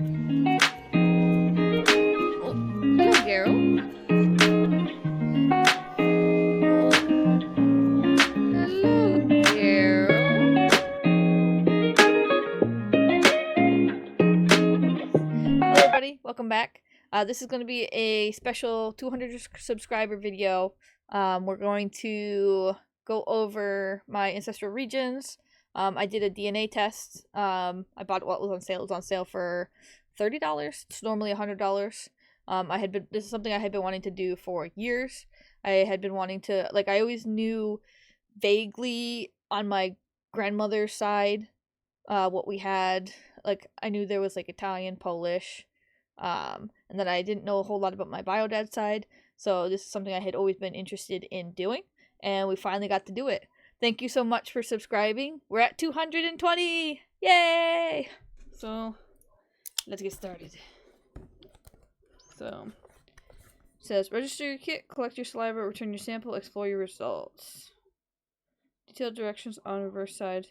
Oh, hello, Garo. Hello, Garo. Hello, everybody. Welcome back. This is going to be a special 200 subscriber video. We're going to go over my ancestral regions. I did a DNA test. I bought what was on sale. It was on sale for $30. It's normally $100. This is something I had been wanting to do for years. I had been wanting to, like, I always knew vaguely on my grandmother's side what we had. Like, I knew there was like Italian, Polish, and then I didn't know a whole lot about my bio dad side. So this is something I had always been interested in doing, and we finally got to do it. Thank you so much for subscribing. We're at 220! Yay! So, let's get started. So, it says, register your kit, collect your saliva, return your sample, explore your results. Detailed directions on reverse side.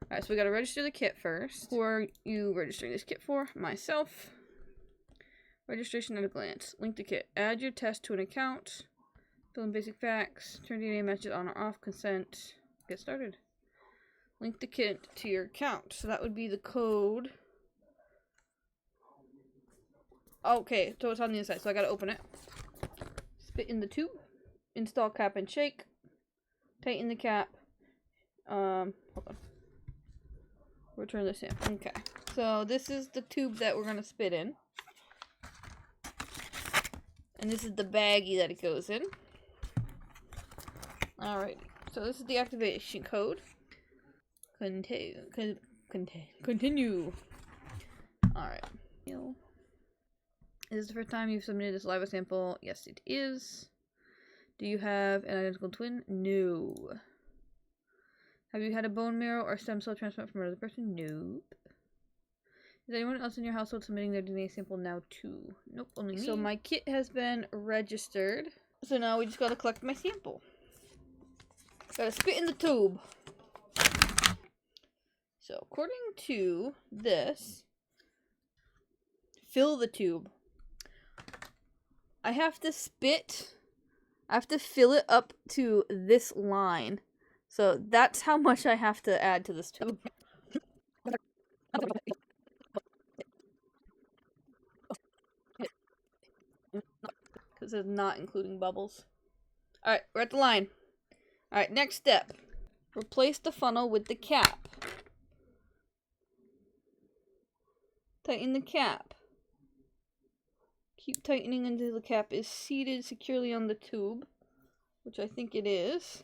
Alright, so we gotta register the kit first. Who are you registering this kit for? Myself. Registration at a glance. Link the kit. Add your test to an account. Fill in basic facts. Turn DNA matches on or off. Consent. Get started. Link the kit to your account. So that would be the code. Okay, so it's on the inside, so I gotta open it. Spit in the tube. Install cap and shake. Tighten the cap. Hold on. Return the sample. Okay. So this is the tube that we're gonna spit in. And this is the baggie that it goes in. Alrighty. So this is the activation code. Continue. Alright. Is this the first time you've submitted a saliva sample? Yes, it is. Do you have an identical twin? No. Have you had a bone marrow or stem cell transplant from another person? Nope. Is anyone else in your household submitting their DNA sample now too? Nope, only me. So my kit has been registered. So now we just gotta collect my sample. Gotta spit in the tube. So according to this, fill the tube. I have to fill it up to this line. So that's how much I have to add to this tube. Because it's not including bubbles. Alright, we're at the line. Alright, next step. Replace the funnel with the cap. Tighten the cap. Keep tightening until the cap is seated securely on the tube, which I think it is.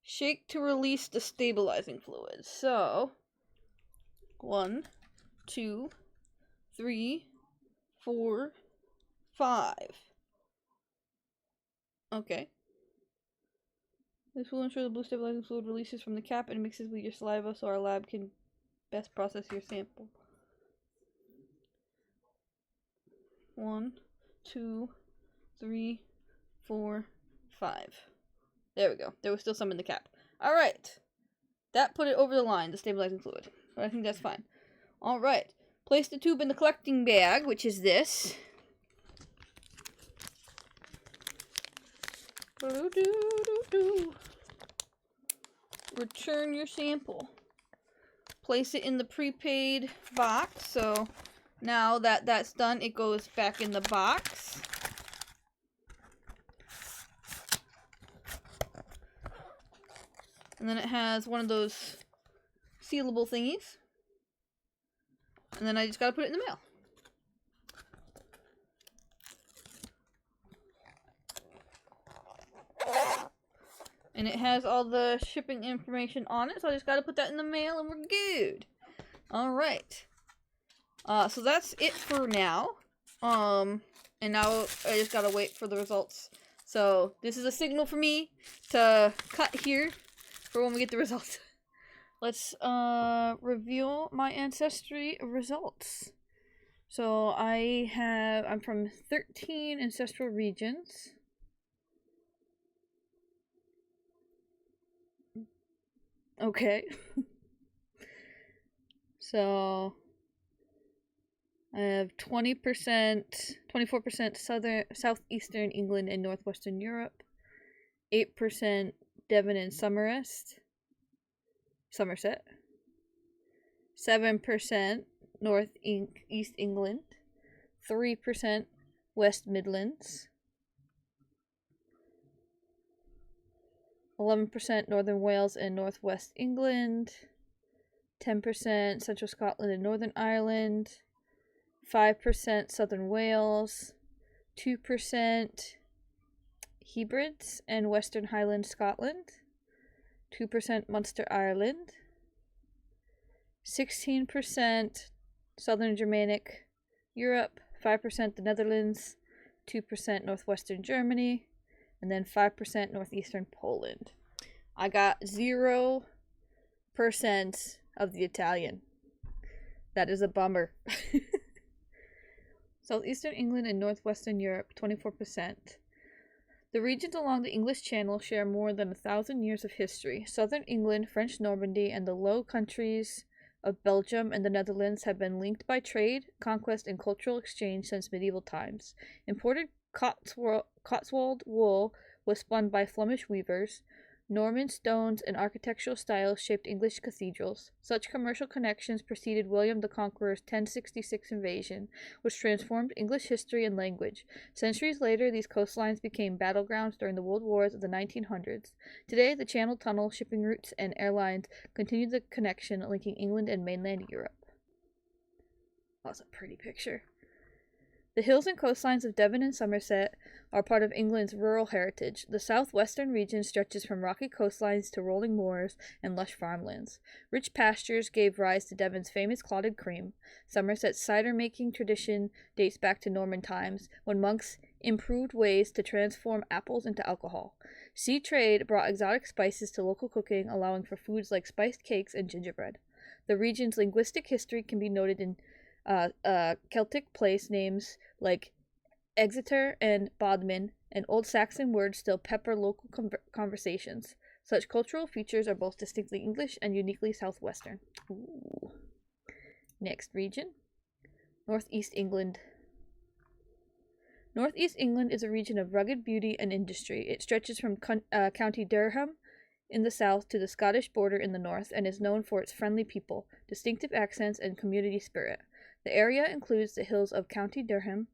Shake to release the stabilizing fluid. So, 1, 2, 3, 4, 5. Okay. This will ensure the blue stabilizing fluid releases from the cap and mixes with your saliva so our lab can best process your sample. 1, 2, 3, 4, 5. There we go. There was still some in the cap. Alright. That put it over the line, the stabilizing fluid. But I think that's fine. Alright. Place the tube in the collecting bag, which is this. Return your sample. Place it in the prepaid box. So now that that's done, it goes back in the box. And then it has one of those sealable thingies. And then I just gotta put it in the mail. And it has all the shipping information on it, so I just gotta put that in the mail and we're good. Alright. So that's it for now. And now I just gotta wait for the results. So this is a signal for me to cut here for when we get the results. Let's review my Ancestry results. So I'm from 13 ancestral regions. Okay. So I have 20%, 24% southeastern England and northwestern Europe, 8% Devon and Somerset, 7% East England, 3% West Midlands, 11% Northern Wales and Northwest England, 10% Central Scotland and Northern Ireland, 5% Southern Wales, 2% Hebrides and Western Highland Scotland, 2% Munster Ireland, 16% Southern Germanic Europe, 5% the Netherlands, 2% Northwestern Germany, and then 5% Northeastern Poland. I got 0% of the Italian. That is a bummer. Southeastern England and Northwestern Europe, 24%. The regions along the English Channel share more than 1,000 years of history. Southern England, French Normandy, and the Low Countries of Belgium and the Netherlands have been linked by trade, conquest, and cultural exchange since medieval times. Imported Cotswold wool was spun by Flemish weavers. Norman stones and architectural styles shaped English cathedrals. Such commercial connections preceded William the Conqueror's 1066 invasion, which transformed English history and language. Centuries later, these coastlines became battlegrounds during the world wars of the 1900s. Today, the Channel Tunnel, shipping routes, and airlines continue the connection linking England and mainland Europe. Oh, that's a pretty picture. The hills and coastlines of Devon and Somerset are part of England's rural heritage. The southwestern region stretches from rocky coastlines to rolling moors and lush farmlands. Rich pastures gave rise to Devon's famous clotted cream. Somerset's cider-making tradition dates back to Norman times, when monks improved ways to transform apples into alcohol. Sea trade brought exotic spices to local cooking, allowing for foods like spiced cakes and gingerbread. The region's linguistic history can be noted in Celtic place names like Exeter and Bodmin, and Old Saxon words still pepper local conversations. Such cultural features are both distinctly English and uniquely southwestern. Ooh. Next region, Northeast England. Northeast England is a region of rugged beauty and industry. It stretches from County Durham in the south to the Scottish border in the north, and is known for its friendly people, distinctive accents, and community spirit. The area includes the hills of County Durham,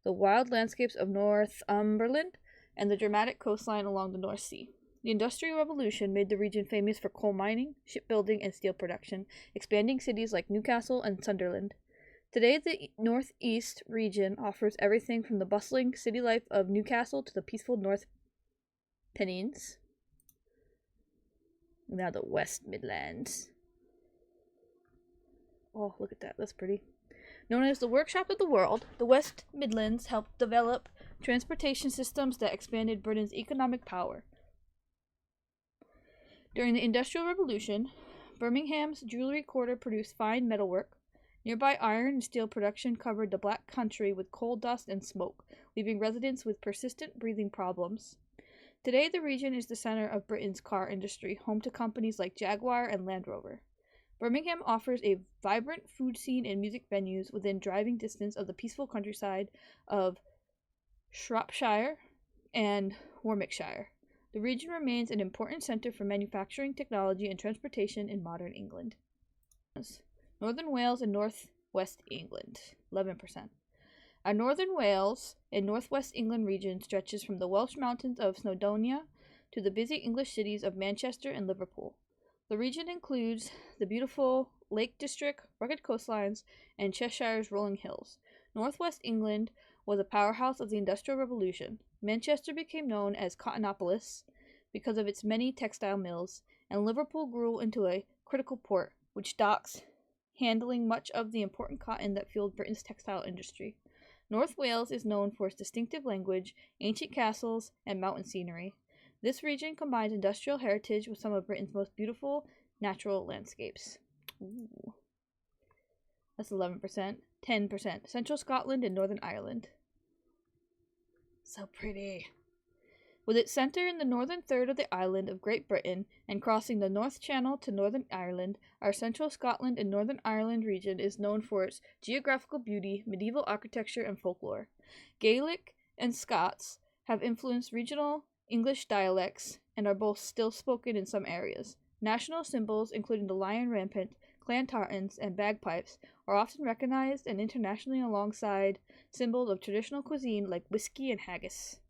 the wild landscapes of Northumberland, and the dramatic coastline along the North Sea. The Industrial Revolution made the region famous for coal mining, shipbuilding, and steel production, expanding cities like Newcastle and Sunderland. Today, the Northeast region offers everything from the bustling city life of Newcastle to the peaceful North Pennines. Now the West Midlands. Oh, look at that. That's pretty. Known as the workshop of the world, the West Midlands helped develop transportation systems that expanded Britain's economic power. During the Industrial Revolution, Birmingham's jewellery quarter produced fine metalwork. Nearby iron and steel production covered the Black Country with coal dust and smoke, leaving residents with persistent breathing problems. Today, the region is the center of Britain's car industry, home to companies like Jaguar and Land Rover. Birmingham offers a vibrant food scene and music venues within driving distance of the peaceful countryside of Shropshire and Warwickshire. The region remains an important center for manufacturing, technology, and transportation in modern England. Northern Wales and Northwest England, 11%. Our Northern Wales and Northwest England region stretches from the Welsh mountains of Snowdonia to the busy English cities of Manchester and Liverpool. The region includes the beautiful Lake District, rugged coastlines, and Cheshire's rolling hills. Northwest England was a powerhouse of the Industrial Revolution. Manchester became known as Cottonopolis because of its many textile mills, and Liverpool grew into a critical port, which docks, handling much of the important cotton that fueled Britain's textile industry. North Wales is known for its distinctive language, ancient castles, and mountain scenery. This region combines industrial heritage with some of Britain's most beautiful natural landscapes. Ooh. That's 11%. 10%. Central Scotland and Northern Ireland. So pretty. With its centre in the northern third of the island of Great Britain and crossing the North Channel to Northern Ireland, our central Scotland and Northern Ireland region is known for its geographical beauty, medieval architecture, and folklore. Gaelic and Scots have influenced regional English dialects and are both still spoken in some areas. National symbols, including the lion rampant, clan tartans, and bagpipes, are often recognized and internationally alongside symbols of traditional cuisine like whiskey and haggis.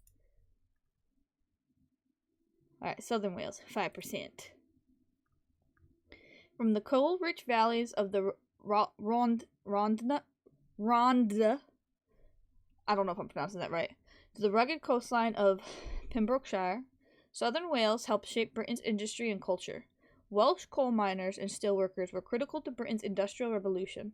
Alright, Southern Wales, 5%. From the coal-rich valleys of the Rhondda, I don't know if I'm pronouncing that right, to the rugged coastline of Pembrokeshire, Southern Wales helped shape Britain's industry and culture. Welsh coal miners and steelworkers were critical to Britain's Industrial Revolution.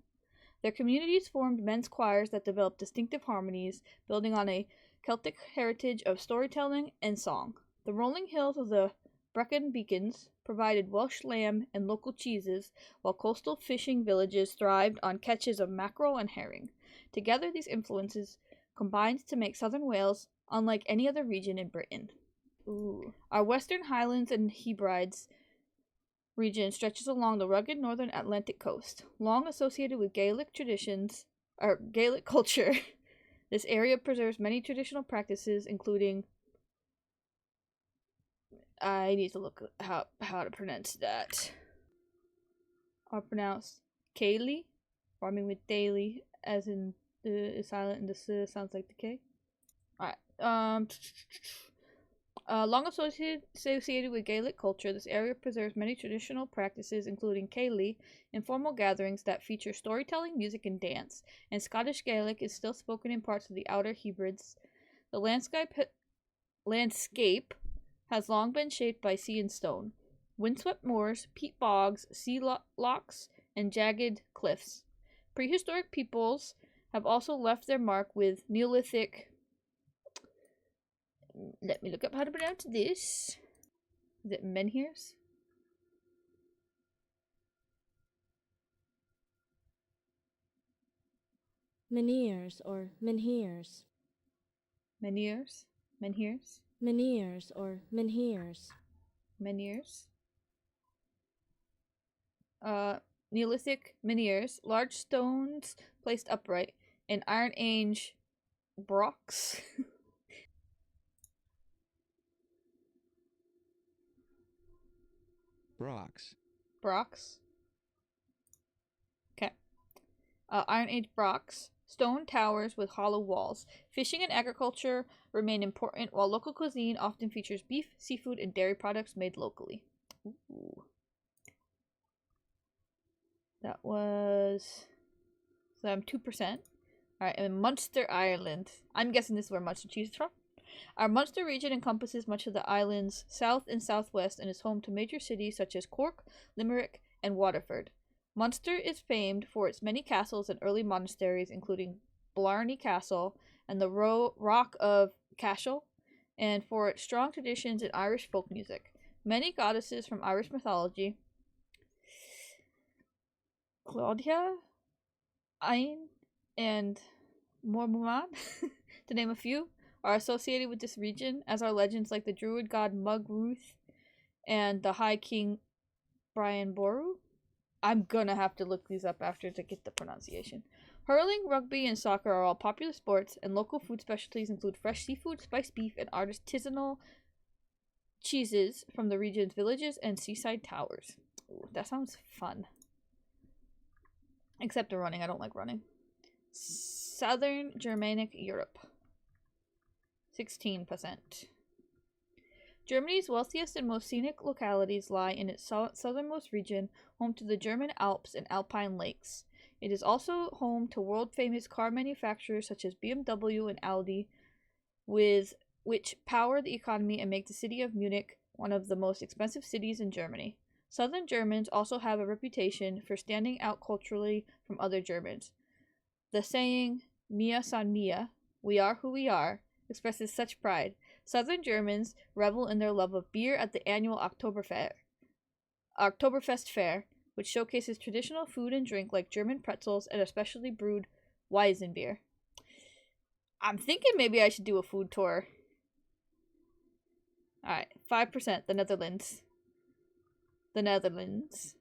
Their communities formed men's choirs that developed distinctive harmonies, building on a Celtic heritage of storytelling and song. The rolling hills of the Brecon Beacons provided Welsh lamb and local cheeses, while coastal fishing villages thrived on catches of mackerel and herring. Together, these influences combined to make Southern Wales unlike any other region in Britain. Our Western Highlands and Hebrides region stretches along the rugged northern Atlantic coast. Long associated with Gaelic traditions, or Gaelic culture, this area preserves many traditional practices, including... I need to look how to pronounce that. I'll pronounce Kaylee, rhyming with daily, as in the is silent and the s sounds like the K. Alright. Long associated with Gaelic culture, this area preserves many traditional practices, including Cayley, informal gatherings that feature storytelling, music, and dance, and Scottish Gaelic is still spoken in parts of the Outer Hebrides. The landscape has long been shaped by sea and stone, windswept moors, peat bogs, sea locks, and jagged cliffs. Prehistoric peoples have also left their mark with Neolithic... Let me look up how to pronounce this. Is it menhirs? Menhirs or menhirs. Menhirs? Menhirs? Menhirs or menhirs. Menhirs. Neolithic menhirs, large stones placed upright, and Iron Age brocks. Brocks. Okay. Iron Age brocks, stone towers with hollow walls. Fishing and agriculture remain important, while local cuisine often features beef, seafood, and dairy products made locally. Ooh. That was 2%. Alright, and Munster, Ireland. I'm guessing this is where Munster cheese is from. Our Munster region encompasses much of the island's south and southwest and is home to major cities such as Cork, Limerick, and Waterford. Munster is famed for its many castles and early monasteries, including Blarney Castle and the Rock of Cashel, and for its strong traditions in Irish folk music. Many goddesses from Irish mythology, Claudia, Ain, and Mormont, to name a few, are associated with this region, as are legends like the druid god Mugruth and the High King Brian Boru. I'm gonna have to look these up after to get the pronunciation. Hurling, rugby, and soccer are all popular sports, and local food specialties include fresh seafood, spiced beef, and artisanal cheeses from the region's villages and seaside towers. Ooh, that sounds fun. Except the running. I don't like running. Southern Germanic Europe. 16%. Germany's wealthiest and most scenic localities lie in its southernmost region, home to the German Alps and Alpine lakes. It is also home to world-famous car manufacturers such as BMW and Audi, which power the economy and make the city of Munich one of the most expensive cities in Germany. Southern Germans also have a reputation for standing out culturally from other Germans. The saying, "Mia san mia," we are who we are, expresses such pride. Southern Germans revel in their love of beer at the annual Oktoberfest fair, which showcases traditional food and drink like German pretzels and especially brewed Weizenbier. I'm thinking maybe I should do a food tour. Alright, 5%, the Netherlands. The Netherlands.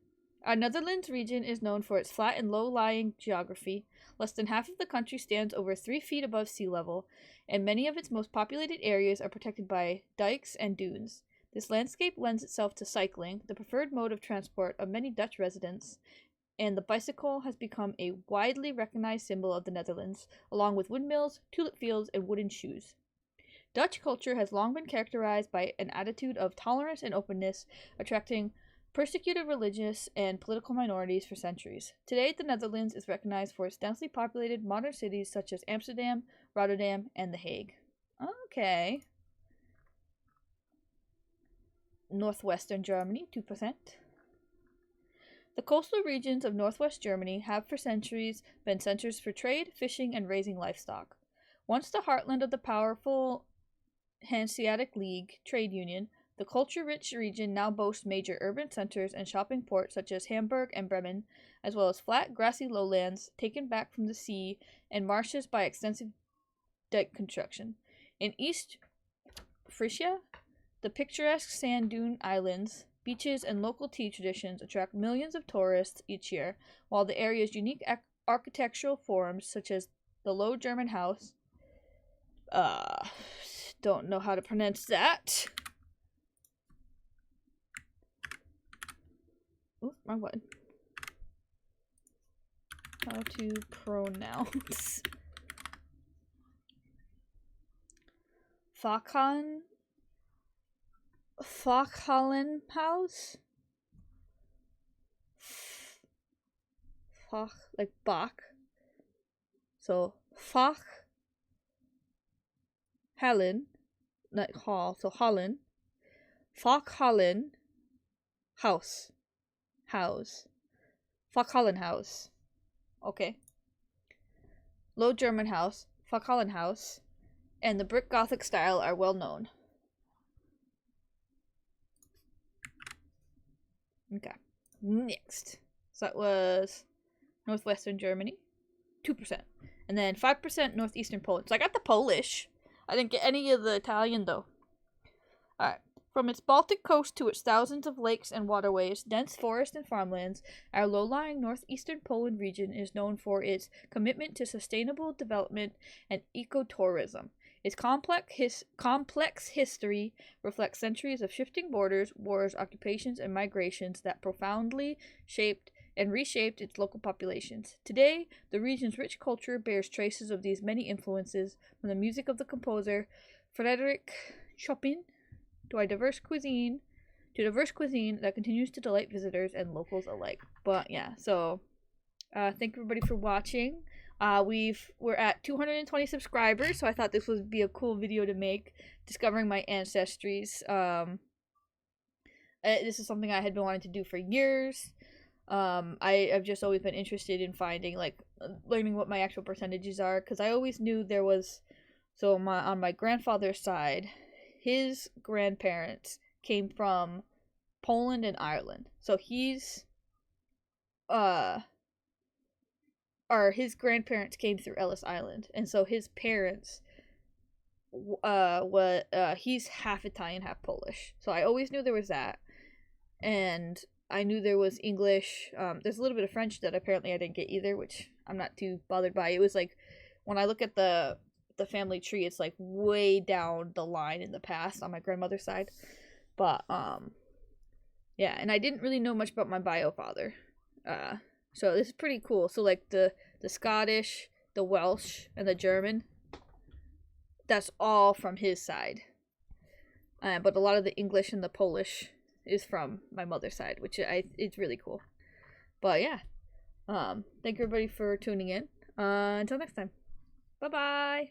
Our Netherlands region is known for its flat and low-lying geography. Less than half of the country stands over 3 feet above sea level, and many of its most populated areas are protected by dikes and dunes. This landscape lends itself to cycling, the preferred mode of transport of many Dutch residents, and the bicycle has become a widely recognized symbol of the Netherlands, along with windmills, tulip fields, and wooden shoes. Dutch culture has long been characterized by an attitude of tolerance and openness, attracting persecuted religious and political minorities for centuries. Today, the Netherlands is recognized for its densely populated modern cities such as Amsterdam, Rotterdam, and The Hague. Okay. Northwestern Germany, 2%. The coastal regions of northwest Germany have for centuries been centers for trade, fishing, and raising livestock. Once the heartland of the powerful Hanseatic League trade union, the culture-rich region now boasts major urban centers and shopping ports such as Hamburg and Bremen, as well as flat, grassy lowlands taken back from the sea and marshes by extensive dike construction. In East Frisia, the picturesque sand dune islands, beaches, and local tea traditions attract millions of tourists each year, while the area's unique architectural forms, such as the Low German House, don't know how to pronounce that. Ooh, wrong one. How to pronounce Fachhallenhaus? Fach, like Bach. So, Fachhallen, like hall, so Holland. Fachhallen House. Fachhallenhaus. Okay. Low German House, Fachhallenhaus, and the brick Gothic style are well known. Okay. Next. So that was northwestern Germany, 2%. And then 5% northeastern Poland. So I got the Polish. I didn't get any of the Italian though. Alright. From its Baltic coast to its thousands of lakes and waterways, dense forest and farmlands, our low-lying northeastern Poland region is known for its commitment to sustainable development and ecotourism. Its complex history reflects centuries of shifting borders, wars, occupations, and migrations that profoundly shaped and reshaped its local populations. Today, the region's rich culture bears traces of these many influences, from the music of the composer Frederick Chopin to a diverse cuisine that continues to delight visitors and locals alike. But yeah, so thank everybody for watching. We're at 220 subscribers, so I thought this would be a cool video to make, discovering my ancestries. This is something I had been wanting to do for years. I've just always been interested in finding, like, learning what my actual percentages are, because I always knew there was, so on my grandfather's side, his grandparents came from Poland and Ireland. So his grandparents came through Ellis Island, and so his parents he's half Italian, half Polish. So I always knew there was that, and I knew there was English. There's a little bit of French that apparently I didn't get either, which I'm not too bothered by. It was like, when I look at the family tree, it's like way down the line in the past on my grandmother's side. But yeah, and I didn't really know much about my bio father. So this is pretty cool. So like the Scottish, the Welsh, and the German, that's all from his side. But a lot of the English and the Polish is from my mother's side, which it's really cool. But yeah, thank you everybody for tuning in. Until next time, bye bye.